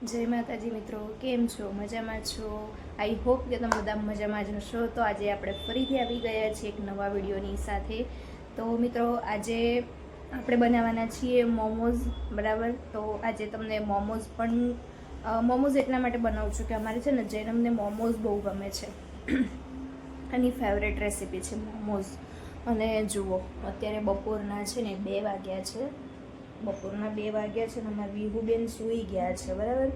જય માતાજી મિત્રો, કેમ છો? મજામાં છો? આઈ હોપ કે તમે બધા મજામાં જ હશો. તો આજે આપણે ફરીથી આવી ગયા છીએ એક નવા વિડીયોની સાથે. તો મિત્રો આજે આપણે બનાવવાના છીએ મોમોઝ, બરાબર. તો આજે તમને મોમોઝ એટલા માટે બનાવું છું કે અમારે છે ને જૈનમને મોમોઝ બહુ ગમે છે. એની ફેવરેટ રેસીપી છે મોમોઝ. અને જુઓ, અત્યારે બપોરના છે ને 2 વાગ્યા છે. બપોરના 2 વાગ્યા છે ને અમારા વિહુબેન સૂઈ ગયા છે, બરાબર.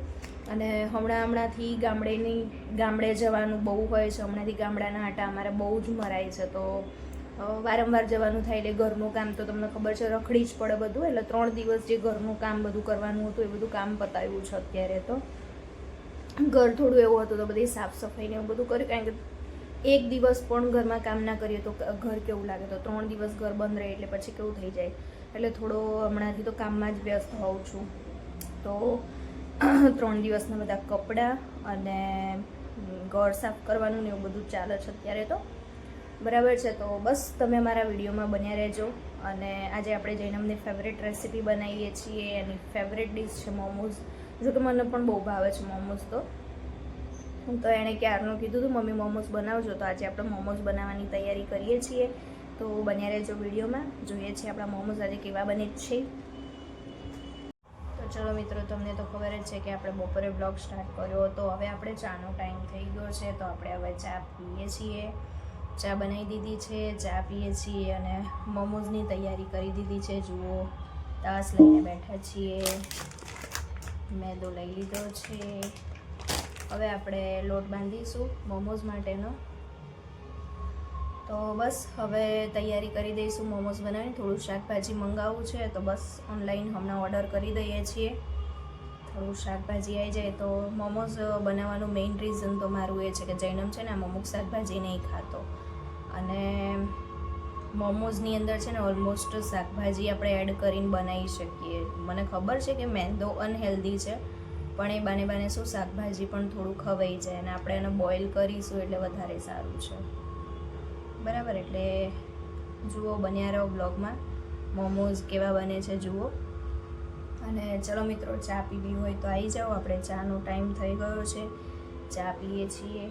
અને હમણાંથી ગામડે જવાનું બહુ હોય છે. હમણાંથી ગામડાના આટા અમારે બહુ જ મરાય છે. તો વારંવાર જવાનું થાય એટલે ઘરનું કામ તો તમને ખબર છે, રખડી જ પડે બધું. એટલે 3 દિવસ જે ઘરનું કામ બધું કરવાનું હતું એ બધું કામ પતાવ્યું છે અત્યારે. તો ઘર થોડું એવું હતું તો બધી સાફ સફાઈ ને એવું બધું કર્યું, કારણ કે એક દિવસ પણ ઘરમાં કામ ના કરીએ તો ઘર કેવું લાગે. તો 3 દિવસ ઘર બંધ રહે એટલે પછી કેવું થઈ જાય. એટલે થોડો હમણાંથી તો કામમાં જ વ્યસ્ત હોઉં છું. તો 3 દિવસના બધા કપડાં અને ઘર સાફ કરવાનું ને એવું બધું ચાલે છે અત્યારે. તો બરાબર છે. તો બસ તમે મારા વિડીયોમાં બન્યા રહેજો. અને આજે આપણે જૈનમની ફેવરેટ રેસીપી બનાવીએ છીએ. એની ફેવરેટ ડિશ છે મોમોઝ. જો કે મને પણ બહુ ભાવે છે મોમોઝ. તો એણે ક્યારનું કીધું હતું મમ્મી મોમોઝ બનાવજો. તો આજે આપણે મોમોઝ બનાવવાની તૈયારી કરીએ છીએ. તો બન્યા રહેજો વિડીયોમાં. જોઈએ છીએ આપણા મોમોઝ આજે કેવા બને છે. તો ચલો મિત્રો, તમને તો ખબર જ છે કે આપણે બપોરે બ્લોગ સ્ટાર્ટ કર્યો હતો. હવે આપણે ચાનો ટાઈમ થઈ ગયો છે. તો આપણે હવે ચા પીએ છીએ. ચા બનાવી દીધી છે, ચા પીએ છીએ અને મોમોઝની તૈયારી કરી દીધી છે. જુઓ, તાસ લઈને બેઠા છીએ. મેદો લઈ લીધો છે. હવે આપણે લોટ બાંધીશું મોમોઝ માટેનો. તો બસ હવે તૈયારી કરી દઈશું મોમોઝ બનાવીને. થોડું શાકભાજી મંગાવવું છે તો બસ ઓનલાઈન હમણાં ઓર્ડર કરી દઈએ છીએ. થોડું શાકભાજી આવી જાય તો મોમોઝ બનાવવાનું મેઇન રીઝન તો મારું એ છે કે જૈનમ છે ને આમ અમુક શાકભાજી નહીં ખાતો. અને મોમોઝની અંદર છે ને ઓલમોસ્ટ શાકભાજી આપણે એડ કરીને બનાવી શકીએ. મને ખબર છે કે મેંદો અનહેલ્ધી છે, પણ એ બાને શું શાકભાજી પણ થોડું ખવાઈ જાય. અને આપણે એને બોઇલ કરીશું એટલે વધારે સારું છે, બરાબર. એટલે જુઓ, બન્યા રહો બ્લોગમાં. મોમોઝ કેવા બને છે જુઓ. અને ચલો મિત્રો, ચા પીવી હોય તો આવી જાઓ. આપણે ચાનો ટાઈમ થઈ ગયો છે, ચા પીએ છીએ.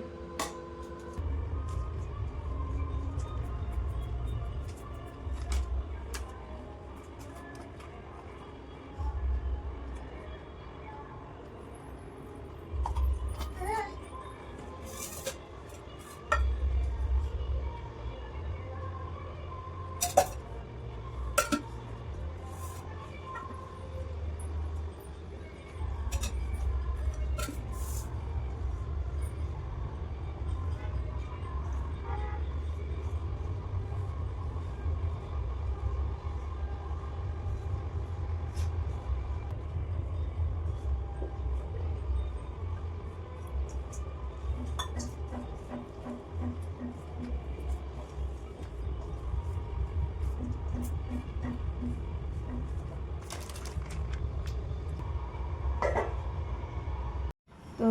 તો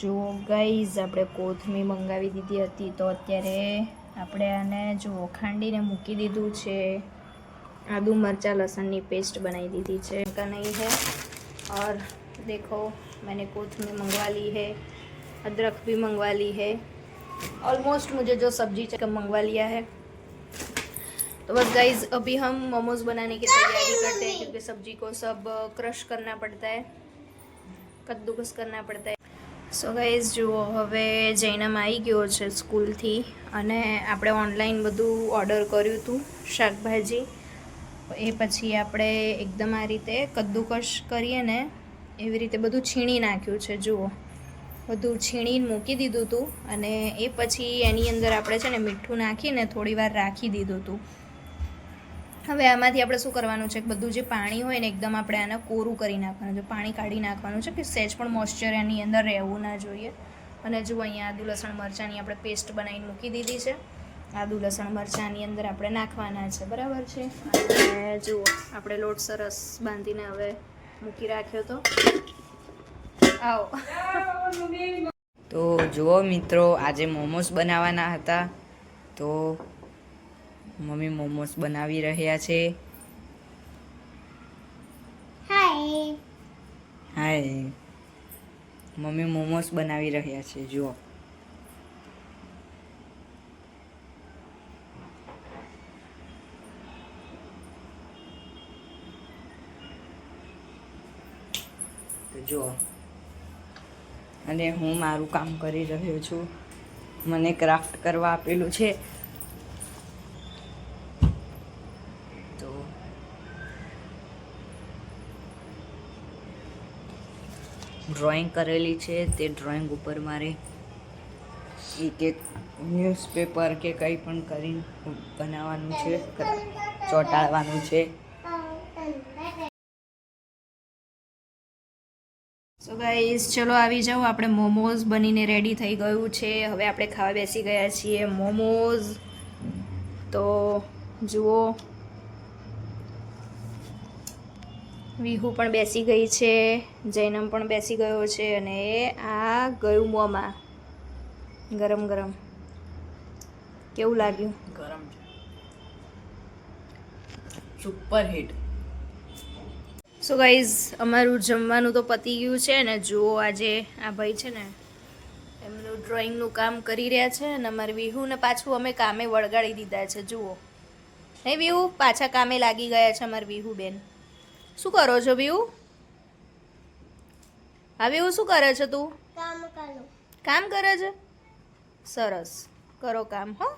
જો ગાઈઝ, આપણે કોથમીર મંગાવી દીધી હતી. તો અત્યારે આપણે આને જો ખાંડીને મૂકી દીધું છે. આદુ મરચાં લસણની પેસ્ટ बनाई દીધી છે. का नहीं है और देखो, मैंने कोथमीर मंगवा ली है, अदरक भी मंगवा ली है. ऑलमोस्ट मुझे जो सब्जी चाहिए मंगवा लिया है. तो बस गाइज, अभी हम मोमोज बनाने की तैयारी करते हैं क्योंकि सब्जी को सब क्रश करना पड़ता है, कद्दूकस करना પડતા. સો ગાઈઝ જુઓ, હવે જૈનમ આવી ગયો છે સ્કૂલથી. અને આપણે ઓનલાઈન બધું ઓર્ડર કર્યું હતું શાકભાજી. એ પછી આપણે એકદમ આ રીતે કદ્દુકસ કરીએ ને એવી રીતે બધું છીણી નાખ્યું છે. જુઓ, બધું છીણીને મૂકી દીધું હતું. અને એ પછી એની અંદર આપણે છે ને મીઠું નાખીને થોડી વાર રાખી દીધું હતું. હવે આમાંથી આપણે શું કરવાનું છે, બધું જે પાણી હોય ને એકદમ આપણે આને કોરું કરી નાખવાનું છે. પાણી કાઢી નાખવાનું છે કે સહેજ પણ મોઇશ્ચર એની અંદર રહેવું ના જોઈએ. અને જુઓ, અહીંયા આદુ લસણ મરચાંની આપણે પેસ્ટ બનાવીને મૂકી દીધી છે. આદુ લસણ મરચાંની અંદર આપણે નાખવાના છે, બરાબર છે. અને જુઓ, આપણે લોટ સરસ બાંધીને હવે મૂકી રાખ્યો તો. આવો. તો જુઓ મિત્રો, આજે મોમોસ બનાવવાના હતા. તો મમ્મી મોમોસ બનાવી રહ્યા છે. હાય. મમ્મી મોમોસ બનાવી રહ્યા છે જુઓ. તો જુઓ, અને હું મારું કામ કરી રહ્યો છું. મને ક્રાફ્ટ કરવા આપેલું છે. તો ડ્રોઈંગ કરેલી છે. તે ડ્રોઈંગ ઉપર મારે એક ન્યૂઝપેપર કે કંઈ પણ કરીને બનાવવાનું છે, ચોંટાડવાનું છે. સો ગાઈઝ ચલો આવી જાઓ, આપણે મોમોઝ બનીને રેડી થઈ ગયું છે. હવે આપણે ખાવા બેસી ગયા છીએ મોમોઝ. તો જુઓ, વિહુ પણ બેસી ગઈ છે, જૈનમ પણ બેસી ગયો છે, અને આ ગયું મોંમાં ગરમ ગરમ. કેવું લાગ્યું? ગરમ છે, સુપર હિટ. સો ગાઈઝ અમારું જમવાનું તો પતી ગયું છે ને. જુઓ, આજે આ ભાઈ છે ને એમનું ડ્રોઈંગનું કામ કરી રહ્યા છે, અને અમારી વિહુને પાછું અમે કામે વળગાડી દીધા છે. જુઓ, હે વિહુ, પાછા કામે લાગી ગયા છે અમારી વિહુ બેન. શું કરો છો વિહુ? હા વિહુ, શું કરે છે તું? કામ કરે છે. સરસ, કરો કામ હો.